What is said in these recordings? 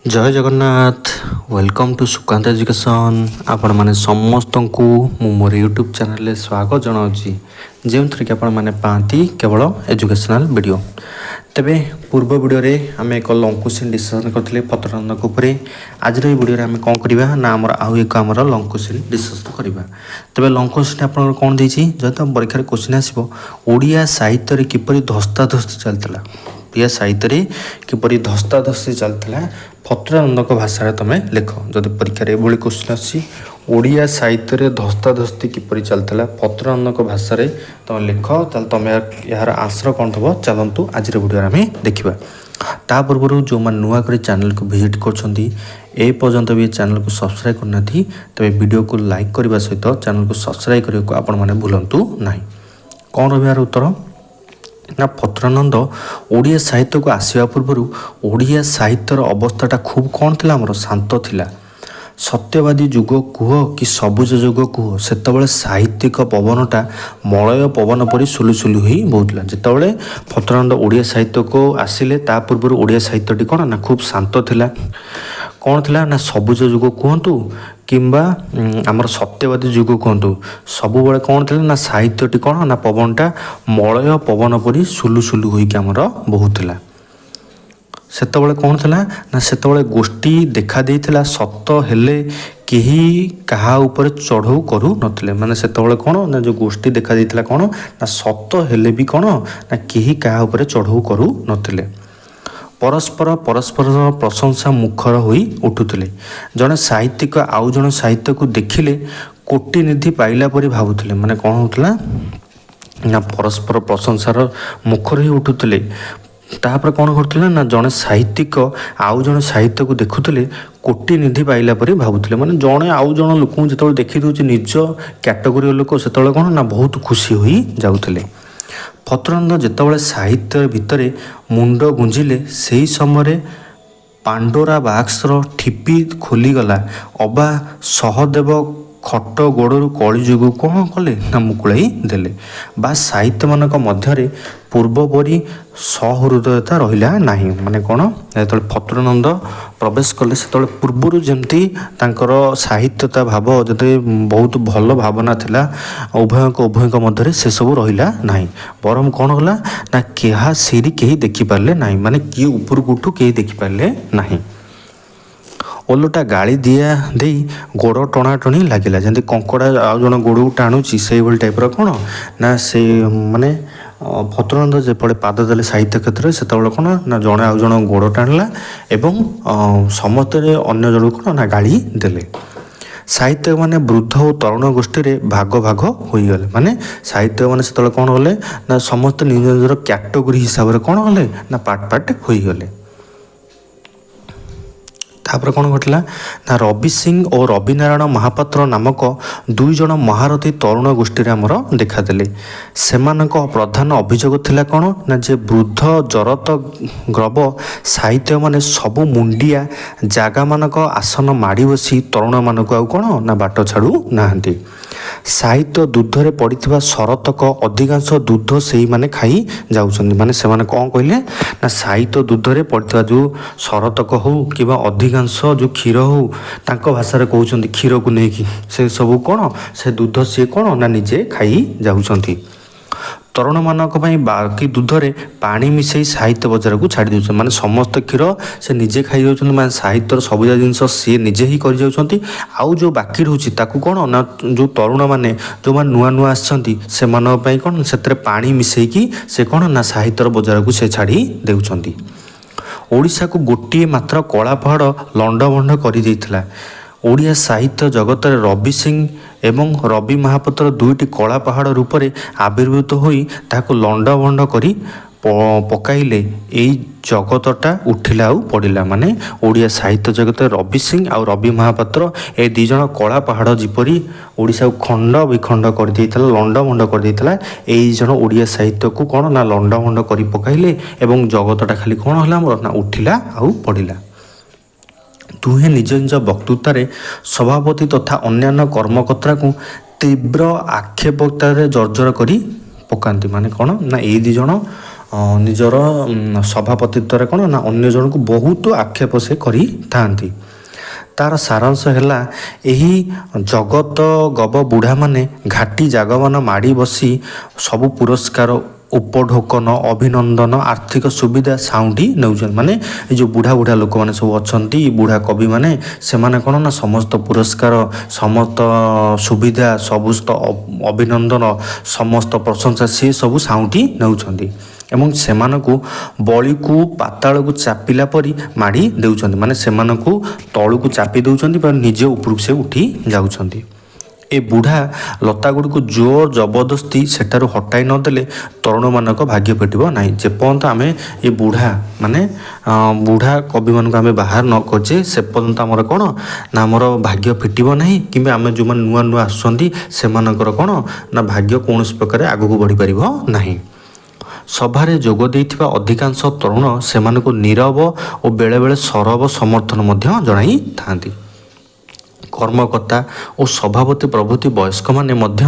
जय Jagannath welcome to Sukant education आपण माने समस्त को मोर यूट्यूब चैनल स्वागत जनावि जो थी कि आपण मैंने पाती केवल एजुकेशनल वीडियो तेबे पूर्व वीडियो रे आम एक लंग क्वेश्चन डिस्कसन करते पत्रनंदक उपरे आज वीडियो आम कौन करवा ना आमर आउ एक आमर लंग क्वेश्चन डिस्कसन करवा तेबे लंग क्वेश्चन आप कौन देती जो परीक्षा क्वेश्चन आसो ओडिया साहित्य किपरि धस्ताधस्ती चलता ओडिया साहित्य किपरि धस्ताधस्ती चलता फतरानंदक भाषा तुम लेख जदि परीक्षा ये क्वेश्चन आसी ओडिया साहित्य धस्ताधस्ती किपरि चलता फतरानंदक भाषा तुम लेख तुम यार आंसर कौन थो चलतु आज वीडियो आम देखा ता पूर्व जो मैंने नुआ कर चैनल को विजिट करपर्यंत भी चैनल को सब्सक्राइब करना तेरे वीडियो को लाइक करने सहित चैनल को सब्सक्राइब करने को आपण मैंने भूलु ना कौन रही उत्तर ना फतरानंद ओडिया साहित्य को आसवा पूर्व ओडिया साहित्यर अवस्थाटा खूब कौन थी आमर शांत थिला सत्यवादी जुग कुह कि सबुज जुग कुह से साहित्यिक पवनटा मलय पवन परी सुलुसुलु ही बहुला जितेबाला फतरानंद ओडिया साहित्य को आसिले ता पूर्व ओडिया साहित्यटी कौन ना खूब शांत थिला कौन थिला ना सबुज जुग कहतु किंबा आमर सत्यवादी जुग कहतु सब बड़े कौन थिला ना साहित्यटी कौन ना पवनटा मलय पवन परी सुलुसुलु होइक आमर बहुला सेतबले कौन थिला ना सेतबले गोष्ठी देखा देइथिला सत्य हेले केही कहा ऊपर चढ़ऊ करू नथिले माने सेतबले कौन ना जो गोष्ठी देखा देइथिला कौन ना सत्य हेले भी कौन ना केही कहा ऊपर चढ़ऊ करू नथिले परस्पर प्रशंसा मुखर होई उठुथिले जने साहित्यिक आउ जने साहित्य को देखिले कोटि निधि पाइला परी भाबुथिले माने कौन होतला ना परस्पर प्रशंसार मुखर ही उठुथिले तापर कौन करथिले ना जने साहित्यिक आउ जने साहित्य को देखुथिले कोटि निधि पाइला परी भाबुथिले माने जने आउ जने लोक जेतबे देखि दोछि निज कैटेगोरी लोक सेतबे कौन ना बहुत खुशी होई जाउथिले फतरानंद जेतबे साहित्य भितर मुंड गुंजिले सेही समय पांडोरा बाक्सर ठिपी खोलीगला अबा सहदेव खट गोड़ू कलिजुग कौन कले ना मुकुलाई देले बा साहित्य मानक मध्य पूर्वपरी सहृदयता रहिला नहीं माने कौन जो फतरानंद प्रवेश कले से पूर्वर जमती साहित्यता भाव जो बहुत भल भावना थिला उभयक मध्य से सब रहिला नहीं बरम कौन होला ना क्या सीरी कहीं देखिपारे ना माने किए उपरकू उठू कहीं देखिपारे नहीं ओलटा गाड़ी दिया दे गोड़ टणा टणी लगिला जमी कंकड़ा आउ जन गोड़ टाणुची से टाइप कौन ना से माने फतरानंद जेपड़े पाद देले साहित्य क्षेत्र से कौन ना जड़े आउ जन गोड़ टाणला एवं समस्ते अन्य जन कौन ना गाड़ी देले साहित्य माने वृद्ध और तरुण गोष्ठी में भाग भाग होगले माने साहित्य माने से कौन गले ना समस्त निज निजर कैटेगोरी हिसाब से कौन गले ना पार्ट पार्ट होगले तापर कौन घटला ना रवि सिंह और रवि नारायण महापात्र नामक दुई जन महारथी तरुण गोष्ठी आमर देखादेले सेमानक प्रधान अभियोग थिला कौन ना जे वृद्ध जरत ग्रब साहित्य माने सबु मुंडिया जागा मानक आसन माड़ी बसी तरुण मानक आउ कौन ना बाट छाड़ू नाहांती साहित्य दूधरे पड़िथिबा शरतक अधिकांश दूध से माने खाई जाउछन्ती माने से माने कौन कहले ना साहित्य दूधरे पड़िथिबा जो शरतक हो किबा अधिकांश जो क्षीर हो तांको भाषा कहउछन्ती क्षीर को नेकी से सब कौन से दूध से कौन ना निजे खाई जाउछन्ती तरुण मानक बाकी दूधरे पानी मिसई साहित्य बजार को छाड़ी देउछन माने समस्त क्षीर से निजे खाई जाउछन माने साहित्यर सबुजा जिनस सी निजे ही कर जाउछन्ती आउ जो बाकी रहउछि ताकू कौन ना जो तरुण माने जो मान नुआ नुआ आछन्ती से मानक पई कौन सेतरे पानी मिसई की से कौन ना साहित्यर बजार को से छाड़ी देउछन्ती ओडिशा को गोटे मात्र कला पहाड़ लंडभंड कर देइथिला ओडिया साहित्य जगत रवि सिंह एवं रवि महापात्र दुईटी कला पहाड़ रूप में आविर्भूत होई ताको लंडभंड करी पकाइले एई जगतटा उठिला आउ पड़िला माने ओडिया साहित्य जगत रवि सिंह आउ रवि महापात्र ए दी जन कला पहाड़ जिपरि ओडिशा को खंड विखंड कर देइथिला लंडभंड कर देइथिला एई जन ओडिया साहित्य को कौन ना लंडभंड करी पकाइले एवं जगतटा खाली कौन होला ना उठिला आउ पड़िला दुहे निज निज वक्तृत्व सभापति तथा अन्यान्य कर्मकर्ता को तीव्र आक्षेपकतार जर्जर करी पकाती माने कौन ना ये दी जन ନିଜର ସଭାପତିତ୍ୱରେ କ'ଣ ନା ଅନ୍ୟ ଜଣଙ୍କୁ ବହୁତ ଆକ୍ଷେପ ସେ କରିଥାନ୍ତି। ତାର ସାରାଂଶ ହେଲା ଏହି ଜଗତ ଗବ ବୁଢ଼ାମାନେ ଘାଟି ଜାଗବନ ମାଡ଼ି ବସି ସବୁ ପୁରସ୍କାର ଉପଢୋକନ ଅଭିନନ୍ଦନ ଆର୍ଥିକ ସୁବିଧା ସାଉଁଟି ନେଉଛନ୍ତି। ମାନେ ଏ ଯେଉଁ ବୁଢ଼ା ବୁଢ଼ା ଲୋକମାନେ ସବୁ ଅଛନ୍ତି, ବୁଢ଼ା କବିମାନେ, ସେମାନେ କ'ଣ ନା ସମସ୍ତ ପୁରସ୍କାର, ସମସ୍ତ ସୁବିଧା, ସମସ୍ତ ଅଭିନନ୍ଦନ, ସମସ୍ତ ପ୍ରଶଂସା ସେ ସବୁ ସାଉଁଟି ନେଉଛନ୍ତି ଏବଂ ସେମାନଙ୍କୁ ବଳିକୁ ପାତାଳକୁ ଚାପିଲା ପରି ମାଡ଼ି ଦେଉଛନ୍ତି। ମାନେ ସେମାନଙ୍କୁ ତଳକୁ ଚାପି ଦେଉଛନ୍ତି ବା ନିଜେ ଉପରକୁ ସେ ଉଠି ଯାଉଛନ୍ତି। ଏ ବୁଢ଼ା ଲତାଗୁଡ଼ିକୁ ଜୋର ଜବରଦସ୍ତି ସେଠାରୁ ହଟାଇ ନଦେଲେ ତରୁଣମାନଙ୍କ ଭାଗ୍ୟ ଫିଟିବ ନାହିଁ। ଯେପର୍ଯ୍ୟନ୍ତ ଆମେ ଏ ବୁଢ଼ା କବିମାନଙ୍କୁ ଆମେ ବାହାର ନ କରୁଛେ ସେ ପର୍ଯ୍ୟନ୍ତ ଆମର କ'ଣ ନା ଆମର ଭାଗ୍ୟ ଫିଟିବ ନାହିଁ, କିମ୍ବା ଆମେ ଯେଉଁମାନେ ନୂଆ ନୂଆ ଆସୁଛନ୍ତି ସେମାନଙ୍କର କ'ଣ ନା ଭାଗ୍ୟ କୌଣସି ପ୍ରକାର ଆଗକୁ ବଢ଼ିପାରିବ ନାହିଁ। ସଭାରେ ଯୋଗ ଦେଇଥିବା ଅଧିକାଂଶ ତରୁଣ ସେମାନଙ୍କୁ ନୀରବ ଓ ବେଳେବେଳେ ସରବ ସମର୍ଥନ ମଧ୍ୟ ଜଣାଇଥାନ୍ତି। କର୍ମକର୍ତ୍ତା ଓ ସଭାପତି ପ୍ରଭୃତି ବୟସ୍କମାନେ ମଧ୍ୟ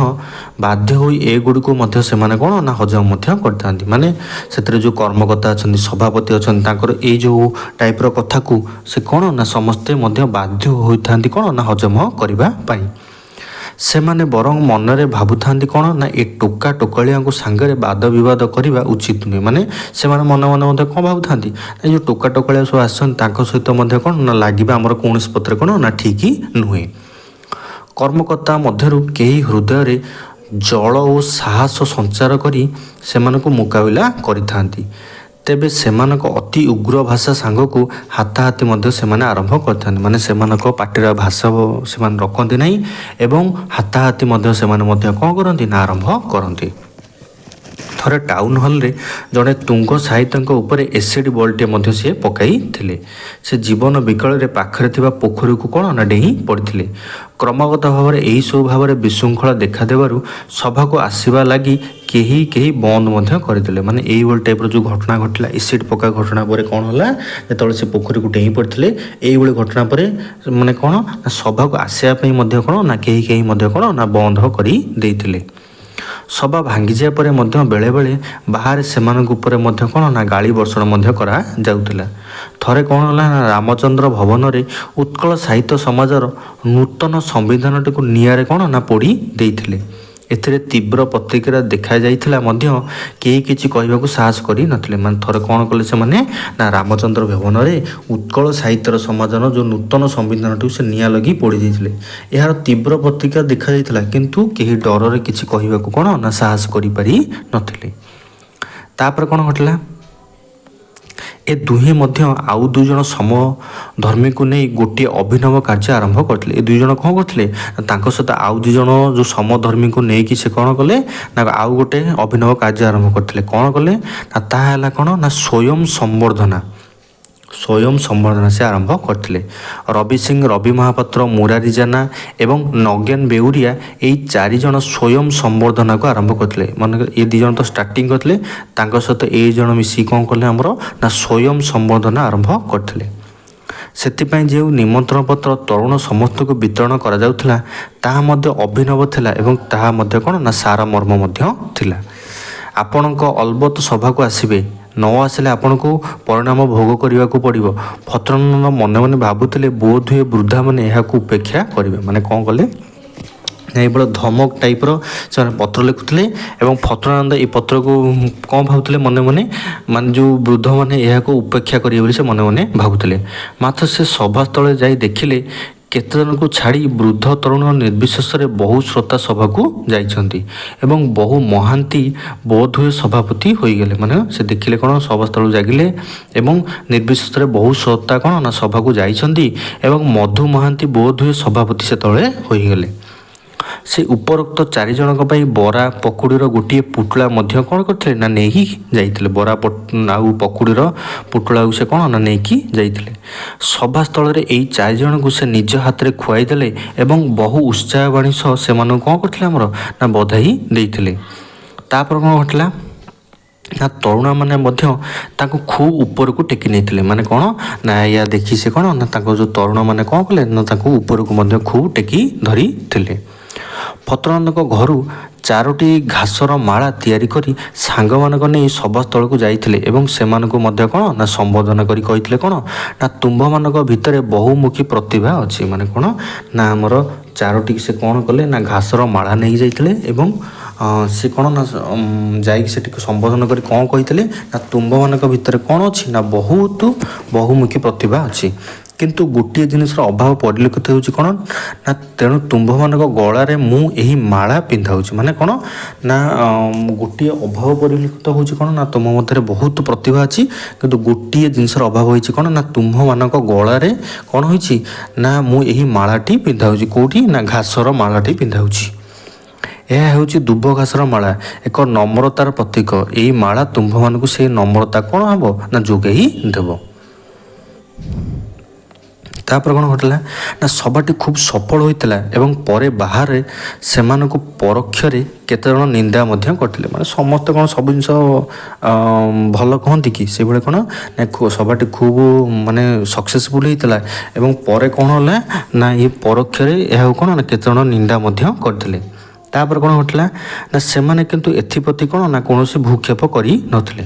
ବାଧ୍ୟ ହୋଇ ଏଗୁଡ଼ିକୁ ମଧ୍ୟ ସେମାନେ କ'ଣ ନା ହଜମ ମଧ୍ୟ କରିଥାନ୍ତି। ମାନେ ସେଥିରେ ଯେଉଁ କର୍ମକର୍ତ୍ତା ଅଛନ୍ତି, ସଭାପତି ଅଛନ୍ତି, ତାଙ୍କର ଏଇ ଯେଉଁ ଟାଇପ୍ର କଥାକୁ ସେ କ'ଣ ନା ସମସ୍ତେ ମଧ୍ୟ ବାଧ୍ୟ ହୋଇଥାନ୍ତି କ'ଣ ନା ହଜମ କରିବା ପାଇଁ। ସେମାନେ ବରଂ ମନରେ ଭାବୁଥାନ୍ତି କ'ଣ ନା ଏ ଟୋକା ଟୋକାଳିଆଙ୍କୁ ସାଙ୍ଗରେ ବାଦ ବିବାଦ କରିବା ଉଚିତ ନୁହେଁ। ମାନେ ସେମାନେ ମନେ ମନେ ମଧ୍ୟ କ'ଣ ଭାବୁଥାନ୍ତି, ଏ ଯେଉଁ ଟୋକା ଟୋକାଳିଆ ସବୁ ଆସନ୍ତି ତାଙ୍କ ସହିତ ମଧ୍ୟ କ'ଣ ନା ଲାଗିବା ଆମର କୌଣସି ପତ୍ରରେ କ'ଣ ନା ଠିକ୍ ନୁହେଁ। କର୍ମକର୍ତ୍ତା ମଧ୍ୟରୁ କେହି ହୃଦୟରେ ଜଳ ଓ ସାହସ ସଞ୍ଚାର କରି ସେମାନଙ୍କୁ ମୁକାବିଲା କରିଥାନ୍ତି। ତେବେ ସେମାନଙ୍କ ଅତି ଉଗ୍ର ଭାଷା ସାଙ୍ଗକୁ ହାତାହାତି ମଧ୍ୟ ସେମାନେ ଆରମ୍ଭ କରିଥାନ୍ତି। ମାନେ ସେମାନଙ୍କ ପାଟିର ଭାଷା ସେମାନେ ରଖନ୍ତି ନାହିଁ ଏବଂ ହାତାହାତି ମଧ୍ୟ ସେମାନେ ମଧ୍ୟ କ'ଣ କରନ୍ତି ନା ଆରମ୍ଭ କରନ୍ତି। ଥରେ ଟାଉନ୍ ହଲ୍ରେ ଜଣେ ତୁଙ୍ଗ ସାହିତ୍ୟଙ୍କ ଉପରେ ଏସିଡ୍ ବଲ୍ଟିଏ ମଧ୍ୟ ସିଏ ପକାଇଥିଲେ। ସେ ଜୀବନ ବିକଳରେ ପାଖରେ ଥିବା ପୋଖରୀକୁ କ'ଣ ନା ଡେଇଁ ପଡ଼ିଥିଲେ। କ୍ରମାଗତ ଭାବରେ ଏହିସବୁ ଭାବରେ ବିଶୃଙ୍ଖଳା ଦେଖାଦେବାରୁ ସଭାକୁ ଆସିବା ଲାଗି କେହି ବନ୍ଦ ମଧ୍ୟ କରିଦେଲେ। ମାନେ ଏଇଭଳି ଟାଇପ୍ର ଯେଉଁ ଘଟଣା ଘଟିଲା, ଏସିଡ୍ ପକା ଘଟଣା ପରେ କ'ଣ ହେଲା, ଯେତେବେଳେ ସେ ପୋଖରୀକୁ ଡେଇଁ ପଡ଼ିଥିଲେ, ଏଇଭଳି ଘଟଣା ପରେ ମାନେ କ'ଣ ନା ସଭାକୁ ଆସିବା ପାଇଁ ମଧ୍ୟ କ'ଣ ନା କେହି ମଧ୍ୟ କ'ଣ ନା ବନ୍ଦ କରି ଦେଇଥିଲେ। ସଭା ଭାଙ୍ଗିଯିବା ପରେ ମଧ୍ୟ ବେଳେବେଳେ ବାହାରେ ସେମାନଙ୍କ ଉପରେ ମଧ୍ୟ କ'ଣ ନା ଗାଳି ବର୍ଷଣ ମଧ୍ୟ କରାଯାଉଥିଲା। ଥରେ କ'ଣ ହେଲା ନା ରାମଚନ୍ଦ୍ର ଭବନରେ ଉତ୍କଳ ସାହିତ୍ୟ ସମାଜର ନୂତନ ସମ୍ବିଧାନଟିକୁ ନିଆଁରେ କ'ଣ ନା ପୋଡ଼ି ଦେଇଥିଲେ। ଏଥିରେ ତୀବ୍ର ପ୍ରତିକ୍ରିୟା ଦେଖାଯାଇଥିଲା ମଧ୍ୟ କେହି କିଛି କହିବାକୁ ସାହସ କରିନଥିଲେ। ମାନେ ଥରେ କ'ଣ କଲେ ସେମାନେ ନା ରାମଚନ୍ଦ୍ର ଭବନରେ ଉତ୍କଳ ସାହିତ୍ୟର ସମାଜର ଯେଉଁ ନୂତନ ସମ୍ବିଧାନଟିକୁ ସେ ନିଆଁ ଲଗି ପୋଡ଼ି ଦେଇଥିଲେ। ଏହାର ତୀବ୍ର ପ୍ରତିକ୍ରିୟା ଦେଖାଯାଇଥିଲା, କିନ୍ତୁ କେହି ଡରରେ କିଛି କହିବାକୁ କ'ଣ ନା ସାହସ କରିପାରି ନଥିଲେ। ତାପରେ କ'ଣ ଘଟିଲା, ଏ ଦୁହେଁ ମଧ୍ୟ ଆଉ ଦୁଇଜଣ ସମଧର୍ମୀକୁ ନେଇ ଗୋଟିଏ ଅଭିନବ କାର୍ଯ୍ୟ ଆରମ୍ଭ କରିଥିଲେ। ଏ ଦୁଇଜଣ କ'ଣ କରିଥିଲେ ନା ତାଙ୍କ ସହିତ ଆଉ ଦୁଇଜଣ ଯେଉଁ ସମଧର୍ମୀକୁ ନେଇକି ସେ କ'ଣ କଲେ ନା ଆଉ ଗୋଟେ ଅଭିନବ କାର୍ଯ୍ୟ ଆରମ୍ଭ କରିଥିଲେ। କ'ଣ କଲେ ନା ତାହା ହେଲା କ'ଣ ନା ସ୍ୱୟଂ ସମ୍ବର୍ଦ୍ଧନା ସେ ଆରମ୍ଭ କରିଥିଲେ। ରବି ସିଂ, ରବି ମହାପାତ୍ର, ମୁରାରୀ ଜାନା ଏବଂ ନଗେନ ବେଉରିଆ ଏଇ ଚାରିଜଣ ସ୍ୱୟଂ ସମ୍ବର୍ଦ୍ଧନାକୁ ଆରମ୍ଭ କରିଥିଲେ। ମାନେ ଏ ଦୁଇ ଜଣ ତ ଷ୍ଟାର୍ଟିଂ କରିଥିଲେ, ତାଙ୍କ ସହିତ ଏଇ ଜଣ ମିଶିକି କ'ଣ କଲେ ଆମର ନା ସ୍ୱୟଂ ସମ୍ବର୍ଦ୍ଧନା ଆରମ୍ଭ କରିଥିଲେ। ସେଥିପାଇଁ ଯେଉଁ ନିମନ୍ତ୍ରଣ ପତ୍ର ତରୁଣ ସମସ୍ତଙ୍କୁ ବିତରଣ କରାଯାଉଥିଲା ତାହା ମଧ୍ୟ ଅଭିନବ ଥିଲା ଏବଂ ତାହା ମଧ୍ୟ କ'ଣ ନା ସାରମର୍ମ ମଧ୍ୟ ଥିଲା। ଆପଣଙ୍କ ଅଲବତ ସଭାକୁ ଆସିବେ, ନ ଆସିଲେ ଆପଣଙ୍କୁ ପରିଣାମ ଭୋଗ କରିବାକୁ ପଡ଼ିବ। ଫକୀରନନ୍ଦ ମନେ ମନେ ଭାବୁଥିଲେ ବୋଧହୁଏ ବୃଦ୍ଧାମାନେ ଏହାକୁ ଉପେକ୍ଷା କରିବେ। ମାନେ କ'ଣ କଲେ ଏଇଭଳି ଧମକ ଟାଇପ୍ର ସେମାନେ ପତ୍ର ଲେଖୁଥିଲେ ଏବଂ ଫକୀରନନ୍ଦ ଏଇ ପତ୍ରକୁ କ'ଣ ଭାବୁଥିଲେ ମନେ ମନେ, ମାନେ ଯେଉଁ ବୃଦ୍ଧମାନେ ଏହାକୁ ଉପେକ୍ଷା କରିବେ ବୋଲି ସେ ମନେ ମନେ ଭାବୁଥିଲେ। ମାତ୍ର ସେ ସଭାସ୍ଥଳରେ ଯାଇ ଦେଖିଲେ କେତେଜଣଙ୍କୁ ଛାଡ଼ି ବୃଦ୍ଧ ତରୁଣ ନିର୍ବିଶେଷରେ ବହୁ ଶ୍ରୋତା ସଭାକୁ ଯାଇଛନ୍ତି ଏବଂ ବହୁ ମହାନ୍ତି ବୋଧହୁଏ ସଭାପତି ହୋଇଗଲେ। ମାନେ ସେ ଦେଖିଲେ କ'ଣ ସଭାସ୍ଥଳକୁ ଜାଗିଲେ ଏବଂ ନିର୍ବିଶେଷରେ ବହୁ ଶ୍ରୋତା କ'ଣ ନା ସଭାକୁ ଯାଇଛନ୍ତି ଏବଂ ମଧୁ ମହାନ୍ତି ବୋଧହୁଏ ସଭାପତି ସେତେବେଳେ ହୋଇଗଲେ। ସେ ଉପରୋକ୍ତ ଚାରିଜଣଙ୍କ ପାଇଁ ବରା ପକୁଡ଼ିର ଗୋଟିଏ ପୁଟୁଳା ମଧ୍ୟ କ'ଣ କରିଥିଲେ ନା ନେଇକି ଯାଇଥିଲେ। ବରା ଆଉ ପକୁଡ଼ିର ପୁଟୁଳାକୁ ସେ କ'ଣ ନା ନେଇକି ଯାଇଥିଲେ। ସଭାସ୍ଥଳରେ ଏଇ ଚାରିଜଣଙ୍କୁ ସେ ନିଜ ହାତରେ ଖୁଆଇ ଦେଲେ ଏବଂ ବହୁ ଉତ୍ସାହ ବାଣୀ ସହ ସେମାନଙ୍କୁ କ'ଣ କରିଥିଲେ ଆମର ନା ବଧାଇ ଦେଇଥିଲେ। ତାପରେ କ'ଣ ଘଟିଲା ନା ତରୁଣମାନେ ମଧ୍ୟ ତାଙ୍କୁ ଖୁବ୍ ଉପରକୁ ଟେକି ନେଇଥିଲେ। ମାନେ କ'ଣ ନା ଏହା ଦେଖି ସେ କ'ଣ ନା ତାଙ୍କ ଯେଉଁ ତରୁଣମାନେ କ'ଣ କଲେ ନା ତାଙ୍କୁ ଉପରକୁ ମଧ୍ୟ ଖୁବ୍ ଟେକି ଧରିଥିଲେ। ଫତୁରାନନ୍ଦଙ୍କ ଘରୁ 4ଟି ଘାସର ମାଳା ତିଆରି କରି ସାଙ୍ଗମାନଙ୍କ ନେଇ ସଭାସ୍ଥଳକୁ ଯାଇଥିଲେ ଏବଂ ସେମାନଙ୍କୁ ମଧ୍ୟ କ'ଣ ନା ସମ୍ବୋଧନ କରି କହିଥିଲେ କ'ଣ ନା ତୁମ୍ଭମାନଙ୍କ ଭିତରେ ବହୁମୁଖୀ ପ୍ରତିଭା ଅଛି। ମାନେ କ'ଣ ନା ଆମର 4ଟି ସେ କ'ଣ କଲେ ନା ଘାସର ମାଳା ନେଇକି ଯାଇଥିଲେ ଏବଂ ସେ କ'ଣ ନା ଯାଇକି ସେଠିକୁ ସମ୍ବୋଧନ କରି କ'ଣ କହିଥିଲେ ନା ତୁମ୍ଭମାନଙ୍କ ଭିତରେ କ'ଣ ଅଛି ନା ବହୁତ ବହୁମୁଖୀ ପ୍ରତିଭା ଅଛି, କିନ୍ତୁ ଗୋଟିଏ ଜିନିଷର ଅଭାବ ପରିଲକ୍ଷିତ ହେଉଛି କ'ଣ ନା ତେଣୁ ତୁମ୍ଭମାନଙ୍କ ଗଳାରେ ମୁଁ ଏହି ମାଳା ପିନ୍ଧାଉଛି। ମାନେ କ'ଣ ନା ଗୋଟିଏ ଅଭାବ ପରିଲକ୍ଷିତ ହେଉଛି କ'ଣ ନା ତୁମ ମଧ୍ୟରେ ବହୁତ ପ୍ରତିଭା ଅଛି, କିନ୍ତୁ ଗୋଟିଏ ଜିନିଷର ଅଭାବ ହୋଇଛି କ'ଣ ନା ତୁମ୍ଭମାନଙ୍କ ଗଳାରେ କ'ଣ ହୋଇଛି ନା ମୁଁ ଏହି ମାଳାଟି ପିନ୍ଧାଉଛି। କେଉଁଠି ନା ଘାସର ମାଳାଟି ପିନ୍ଧାଉଛି। ଏହା ହେଉଛି ଦୁବ ଘାସର ମାଳା, ଏକ ନମ୍ରତାର ପ୍ରତୀକ। ଏହି ମାଳା ତୁମ୍ଭମାନଙ୍କୁ ସେହି ନମ୍ରତା କ'ଣ ହେବ ନା ଯୋଗାଇ ଦେବ। ତାପରେ କ'ଣ ଘଟିଲା ନା ସଭାଟି ଖୁବ୍ ସଫଳ ହୋଇଥିଲା ଏବଂ ପରେ ବାହାରେ ସେମାନଙ୍କୁ ପରୋକ୍ଷରେ କେତେଜଣ ନିନ୍ଦା ମଧ୍ୟ କରିଥିଲେ। ମାନେ ସମସ୍ତେ କ'ଣ ସବୁ ଜିନିଷ ଭଲ କହନ୍ତି କି, ସେଇଭଳି କ'ଣ ନା ସଭାଟି ଖୁବ୍ ମାନେ ସକ୍ସେସଫୁଲ୍ ହେଇଥିଲା ଏବଂ ପରେ କ'ଣ ହେଲା ନା ଏ ପରୋକ୍ଷରେ ଏହାକୁ କ'ଣ ନା କେତେଜଣ ନିନ୍ଦା ମଧ୍ୟ କରିଥିଲେ। ତାପରେ କ'ଣ ଘଟିଲା ନା ସେମାନେ କିନ୍ତୁ ଏଥିପ୍ରତି କ'ଣ ନା କୌଣସି ଭୂକ୍ଷେପ କରିନଥିଲେ।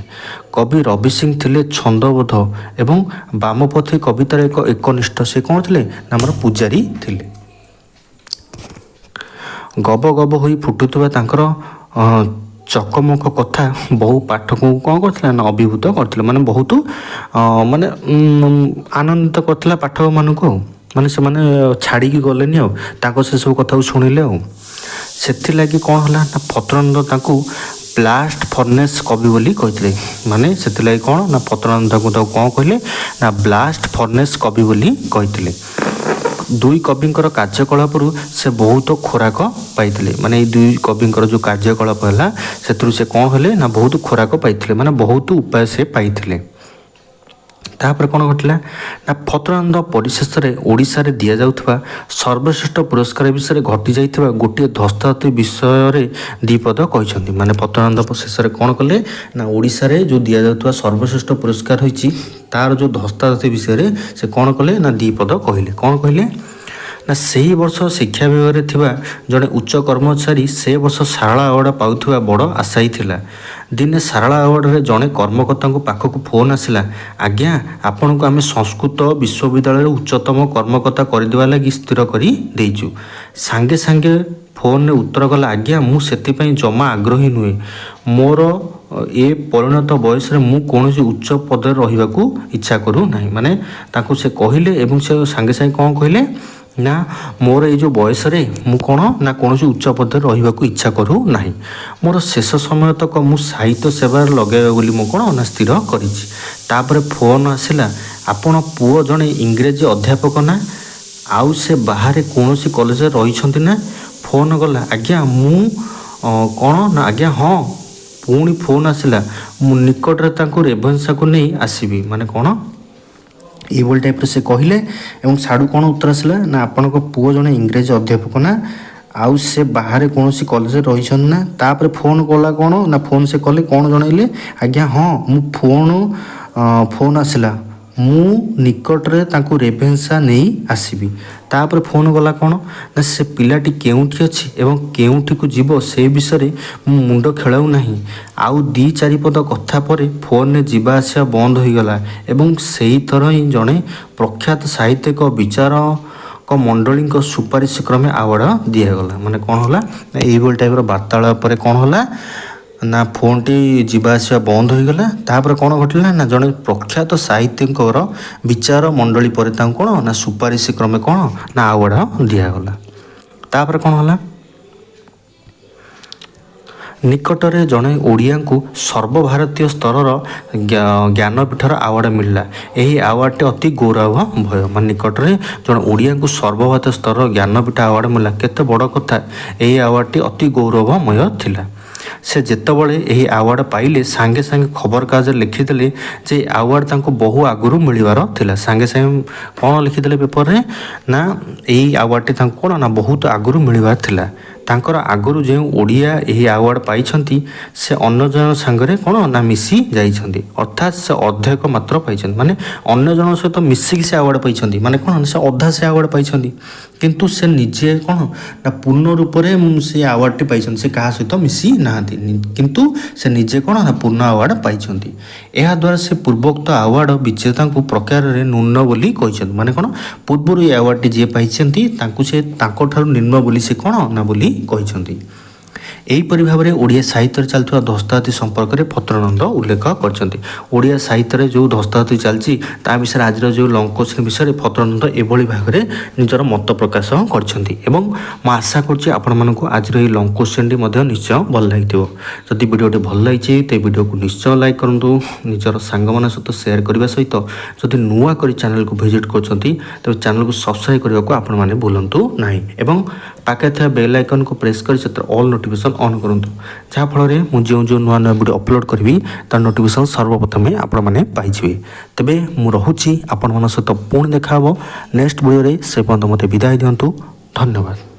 କବି ରବି ସିଂ ଥିଲେ ଛନ୍ଦବଦ୍ଧ ଏବଂ ବାମପନ୍ଥୀ କବିତାର ଏକ ଏକନିଷ୍ଠ ସେ କ'ଣ ଥିଲେ ନା ଆମର ପୂଜାରୀ ଥିଲେ। ଗବ ଗବ ହୋଇ ଫୁଟୁଥିବା ତାଙ୍କର ଚକମକ କଥା ବହୁ ପାଠକଙ୍କୁ କ'ଣ କରିଥିଲା ନା ଅଭିଭୂତ କରିଥିଲେ। ମାନେ ବହୁତ ମାନେ ଆନନ୍ଦିତ କରିଥିଲା ପାଠକମାନଙ୍କୁ ଆଉ, ମାନେ ସେମାନେ ଛାଡ଼ିକି ଗଲେନି ଆଉ, ତାଙ୍କ ସେସବୁ କଥାକୁ ଶୁଣିଲେ ଆଉ। ସେଥିଲାଗି କ'ଣ ହେଲା ନା ଫତୁରାନନ୍ଦ ତାଙ୍କୁ ବ୍ଲାଷ୍ଟ ଫର୍ନେସ୍ କବି ବୋଲି କହିଥିଲେ। ମାନେ ସେଥିଲାଗି କ'ଣ ନା ଫତୁରାନନ୍ଦ ତାକୁ କ'ଣ କହିଲେ ନା ବ୍ଲାଷ୍ଟ ଫର୍ନେସ୍ କବି ବୋଲି କହିଥିଲେ। ଦୁଇ କବିଙ୍କର କାର୍ଯ୍ୟକଳାପରୁ ସେ ବହୁତ ଖୋରାକ ପାଇଥିଲେ। ମାନେ ଏଇ ଦୁଇ କବିଙ୍କର ଯେଉଁ କାର୍ଯ୍ୟକଳାପ ହେଲା ସେଥିରୁ ସେ କ'ଣ ହେଲେ ନା ବହୁତ ଖୋରାକ ପାଇଥିଲେ, ମାନେ ବହୁତ ଉପାୟ ସେ ପାଇଥିଲେ। ତାପରେ କ'ଣ ଘଟିଲା ନା ଫତୁରାନନ୍ଦ ପରିଶେଷରେ ଓଡ଼ିଶାରେ ଦିଆଯାଉଥିବା ସର୍ବଶ୍ରେଷ୍ଠ ପୁରସ୍କାର ବିଷୟରେ ଘଟିଯାଇଥିବା ଗୋଟିଏ ଧସ୍ତାଧସ୍ତି ବିଷୟରେ ଦ୍ୱିପଦ କହିଛନ୍ତି। ମାନେ ଫତୁରାନନ୍ଦ ଶେଷରେ କ'ଣ କଲେ ନା ଓଡ଼ିଶାରେ ଯେଉଁ ଦିଆଯାଉଥିବା ସର୍ବଶ୍ରେଷ୍ଠ ପୁରସ୍କାର ହୋଇଛି ତାର ଯେଉଁ ଧସ୍ତାଧସ୍ତି ବିଷୟରେ ସେ କ'ଣ କଲେ ନା ଦ୍ୱିପଦ କହିଲେ। କ'ଣ କହିଲେ ନା ସେହି ବର୍ଷ ଶିକ୍ଷା ବିଭାଗରେ ଥିବା ଜଣେ ଉଚ୍ଚ କର୍ମଚାରୀ ସେ ବର୍ଷ ସାରଳା ଆୱାର୍ଡ଼ ପାଉଥିବା ବଡ଼ ଆଶାୟୀ ଥିଲା। ଦିନେ ସାରଳା ଆୱାର୍ଡ଼ରେ ଜଣେ କର୍ମକର୍ତ୍ତାଙ୍କ ପାଖକୁ ଫୋନ୍ ଆସିଲା, ଆଜ୍ଞା ଆପଣଙ୍କୁ ଆମେ ସଂସ୍କୃତ ବିଶ୍ୱବିଦ୍ୟାଳୟରେ ଉଚ୍ଚତମ କର୍ମକର୍ତ୍ତା କରିଦେବା ଲାଗି ସ୍ଥିର କରି ଦେଇଛୁ। ସାଙ୍ଗେ ସାଙ୍ଗେ ଫୋନ୍ରେ ଉତ୍ତର କଲା, ଆଜ୍ଞା ମୁଁ ସେଥିପାଇଁ ଜମା ଆଗ୍ରହୀ ନୁହେଁ। ମୋର ଏ ପରିଣତ ବୟସରେ ମୁଁ କୌଣସି ଉଚ୍ଚ ପଦରେ ରହିବାକୁ ଇଚ୍ଛା କରୁନାହିଁ। ମାନେ ତାଙ୍କୁ ସେ କହିଲେ ଏବଂ ସେ ସାଙ୍ଗେ ସାଙ୍ଗେ କ'ଣ କହିଲେ ନା ମୋର ଏଇ ଯେଉଁ ବୟସରେ ମୁଁ କ'ଣ ନା କୌଣସି ଉଚ୍ଚ ପଦରେ ରହିବାକୁ ଇଚ୍ଛା କରୁନାହିଁ। ମୋର ଶେଷ ସମୟ ତକ ମୁଁ ସାହିତ୍ୟ ସେବାରେ ଲଗାଇବା ବୋଲି ମୁଁ କ'ଣ ନା ସ୍ଥିର କରିଛି। ତାପରେ ଫୋନ୍ ଆସିଲା, ଆପଣ ପୁଅ ଜଣେ ଇଂରେଜୀ ଅଧ୍ୟାପକ ନା, ଆଉ ସେ ବାହାରେ କୌଣସି କଲେଜରେ ରହିଛନ୍ତି ନା? ଫୋନ୍ ଗଲା, ଆଜ୍ଞା ମୁଁ କ'ଣ ନା ଆଜ୍ଞା ହଁ। ପୁଣି ଫୋନ୍ ଆସିଲା, ମୁଁ ନିକଟରେ ତାଙ୍କୁ ରେଭେନ୍ସାକୁ ନେଇ ଆସିବି। ମାନେ କ'ଣ ଏଇଭଳି ଟାଇପ୍ର ସେ କହିଲେ ଏବଂ ସାଡ଼ୁ କ'ଣ ଉତ୍ତର ଆସିଲା ନା ଆପଣଙ୍କ ପୁଅ ଜଣେ ଇଂରେଜୀ ଅଧ୍ୟାପକ ନା, ଆଉ ସେ ବାହାରେ କୌଣସି କଲେଜରେ ରହିଛନ୍ତି ନା? ତାପରେ ଫୋନ୍ କଲା କ'ଣ ନା ଫୋନ୍ ସେ କଲେ କ'ଣ ଜଣାଇଲେ, ଆଜ୍ଞା ହଁ ମୁଁ ଫୋନ୍ ଆସିଲା, ମୁଁ ନିକଟରେ ତାଙ୍କୁ ରେଭେନ୍ସା ନେଇ ଆସିବି। ତାପରେ ଫୋନ୍ ଗଲା କ'ଣ ନା ସେ ପିଲାଟି କେଉଁଠି ଅଛି ଏବଂ କେଉଁଠିକୁ ଯିବ ସେ ବିଷୟରେ ମୁଁ ମୁଣ୍ଡ ଖେଳାଉ ନାହିଁ। ଆଉ 2-4 ପଦ କଥା ପରେ ଫୋନ୍ରେ ଯିବା ଆସିବା ବନ୍ଦ ହୋଇଗଲା ଏବଂ ସେଇଥର ହିଁ ଜଣେ ପ୍ରଖ୍ୟାତ ସାହିତ୍ୟିକ ବିଚାରକ ମଣ୍ଡଳୀଙ୍କ ସୁପାରିଶ କ୍ରମେ ଆୱାର୍ଡ଼ ଦିଆଗଲା। ମାନେ କ'ଣ ହେଲା ନା ଏଇଭଳି ଟାଇପ୍ର ବାର୍ତ୍ତାଳାପ ପରେ କ'ଣ ହେଲା ନା ଫୋନ୍ଟି ଯିବା ଆସିବା ବନ୍ଦ ହୋଇଗଲା। ତାପରେ କ'ଣ ଘଟିଲା ନା ଜଣେ ପ୍ରଖ୍ୟାତ ସାହିତ୍ୟିକଙ୍କର ବିଚାର ମଣ୍ଡଳୀ ପରେ ତାଙ୍କୁ କ'ଣ ନା ସୁପାରିଶ କ୍ରମେ କ'ଣ ନା ଆୱାର୍ଡ଼ ଦିଆଗଲା। ତାପରେ କ'ଣ ହେଲା ନିକଟରେ ଜଣେ ଓଡ଼ିଆଙ୍କୁ ସର୍ବଭାରତୀୟ ସ୍ତରର ଜ୍ଞାନପୀଠର ଆୱାର୍ଡ଼ ମିଳିଲା। ଏହି ଆୱାର୍ଡ଼ଟି ଅତି ଗୌରବ ଭୟ। ମାନେ ନିକଟରେ ଜଣେ ଓଡ଼ିଆଙ୍କୁ ସର୍ବଭାରତୀୟ ସ୍ତରର ଜ୍ଞାନପୀଠ ଆୱାର୍ଡ଼ ମିଳିଲା, କେତେ ବଡ଼ କଥା। ଏହି ଆୱାର୍ଡ଼ଟି ଅତି ଗୌରବମୟ ଥିଲା। ସେ ଯେତେବେଳେ ଏହି ଆୱାର୍ଡ଼ ପାଇଲେ ସାଙ୍ଗେ ସାଙ୍ଗେ ଖବରକାଗଜରେ ଲେଖିଦେଲେ ଯେ ଆୱାର୍ଡ଼ ତାଙ୍କୁ ବହୁ ଆଗରୁ ମିଳିବାର ଥିଲା। ସାଙ୍ଗେ ସାଙ୍ଗେ କ'ଣ ଲେଖିଦେଲେ ପେପରରେ ନା ଏଇ ଆୱାର୍ଡ଼ଟି ତାଙ୍କୁ କ'ଣ ନା ବହୁତ ଆଗରୁ ମିଳିବାର ଥିଲା। ତାଙ୍କର ଆଗରୁ ଯେଉଁ ଓଡ଼ିଆ ଏହି ଆୱାର୍ଡ଼ ପାଇଛନ୍ତି ସେ ଅନ୍ୟ ଜଣ ସାଙ୍ଗରେ କ'ଣ ନା ମିଶି ଯାଇଛନ୍ତି, ଅର୍ଥାତ୍ ସେ ଅର୍ଦ୍ଧେକ ମାତ୍ର ପାଇଛନ୍ତି, ମାନେ ଅନ୍ୟ ଜଣଙ୍କ ସହିତ ମିଶିକି ସେ ଆୱାର୍ଡ଼ ପାଇଛନ୍ତି, ମାନେ କ'ଣ ସେ ଅଧା ସେ ଆୱାର୍ଡ଼ ପାଇଛନ୍ତି, କିନ୍ତୁ ସେ ନିଜେ କ'ଣ ନା ପୂର୍ଣ୍ଣ ରୂପରେ ସେ ଆୱାର୍ଡ଼ଟି ପାଇଛନ୍ତି, ସେ କାହା ସହିତ ମିଶି ନାହାନ୍ତି, କିନ୍ତୁ ସେ ନିଜେ କ'ଣ ନା ପୂର୍ଣ୍ଣ ଆୱାର୍ଡ଼ ପାଇଛନ୍ତି। ଏହାଦ୍ୱାରା ସେ ପୂର୍ବୋକ୍ତ ଆୱାର୍ଡ଼ ବିଜେତାଙ୍କୁ ପ୍ରକାରରେ ନ୍ୟୁନ ବୋଲି କହିଛନ୍ତି, ମାନେ କ'ଣ ପୂର୍ବରୁ ଏ ଆୱାର୍ଡ଼ଟି ଯିଏ ପାଇଛନ୍ତି ତାଙ୍କୁ ସେ ତାଙ୍କଠାରୁ ନିମ୍ନ ବୋଲି ସେ କ'ଣ ନା ବୋଲି କହିଛନ୍ତି। ଏହିପରି ଭାବରେ ଓଡ଼ିଆ ସାହିତ୍ୟରେ ଚାଲିଥିବା ଧସ୍ତାଧତି ସମ୍ପର୍କରେ ଫକୀରନନ୍ଦ ଉଲ୍ଲେଖ କରିଛନ୍ତି। ଓଡ଼ିଆ ସାହିତ୍ୟରେ ଯେଉଁ ଧସ୍ତାଧତି ଚାଲିଛି ତା ବିଷୟରେ ଆଜିର ଯେଉଁ ଲଙ୍ଗ କୋଶ୍ଚିନ୍ ବିଷୟରେ ଫକୀରନନ୍ଦ ଏଭଳି ଭାବରେ ନିଜର ମତ ପ୍ରକାଶ କରିଛନ୍ତି। ଏବଂ ମୁଁ ଆଶା କରୁଛି ଆପଣମାନଙ୍କୁ ଆଜିର ଏହି ଲଙ୍ଗ କୋଶ୍ଚିନ୍ଟି ମଧ୍ୟ ନିଶ୍ଚୟ ଭଲ ଲାଗିଥିବ। ଯଦି ଭିଡ଼ିଓଟି ଭଲ ଲାଗିଛି ତ ଭିଡ଼ିଓକୁ ନିଶ୍ଚୟ ଲାଇକ୍ କରନ୍ତୁ, ନିଜର ସାଙ୍ଗମାନଙ୍କ ସହିତ ସେୟାର କରିବା ସହିତ ଯଦି ନୂଆ କରି ଚ୍ୟାନେଲକୁ ଭିଜିଟ୍ କରୁଛନ୍ତି ତେବେ ଚ୍ୟାନେଲକୁ ସବସ୍କ୍ରାଇବ୍ କରିବାକୁ ଆପଣମାନେ ଭୁଲନ୍ତୁ ନାହିଁ ଏବଂ ପାଖରେ ଥିବା ବେଲ୍ ଆଇକନ୍କୁ ପ୍ରେସ୍ କରି ସେଥିରେ ଅଲ୍ ନୋଟିଫିକେସନ୍ ଅନ୍ କରନ୍ତୁ, ଯାହାଫଳରେ ମୁଁ ଯେଉଁ ନୂଆ ନୂଆ ଭିଡ଼ିଓ ଅପଲୋଡ଼ କରିବି ତାର ନୋଟିଫିକେସନ୍ ସର୍ବପ୍ରଥମେ ଆପଣମାନେ ପାଇଯିବେ। ତେବେ ମୁଁ ରହୁଛି, ଆପଣମାନଙ୍କ ସହିତ ପୁଣି ଦେଖା ହେବ ନେକ୍ସଟ ଭିଡ଼ିଓରେ। ସେ ପର୍ଯ୍ୟନ୍ତ ମୋତେ ବିଦାୟ ଦିଅନ୍ତୁ। ଧନ୍ୟବାଦ।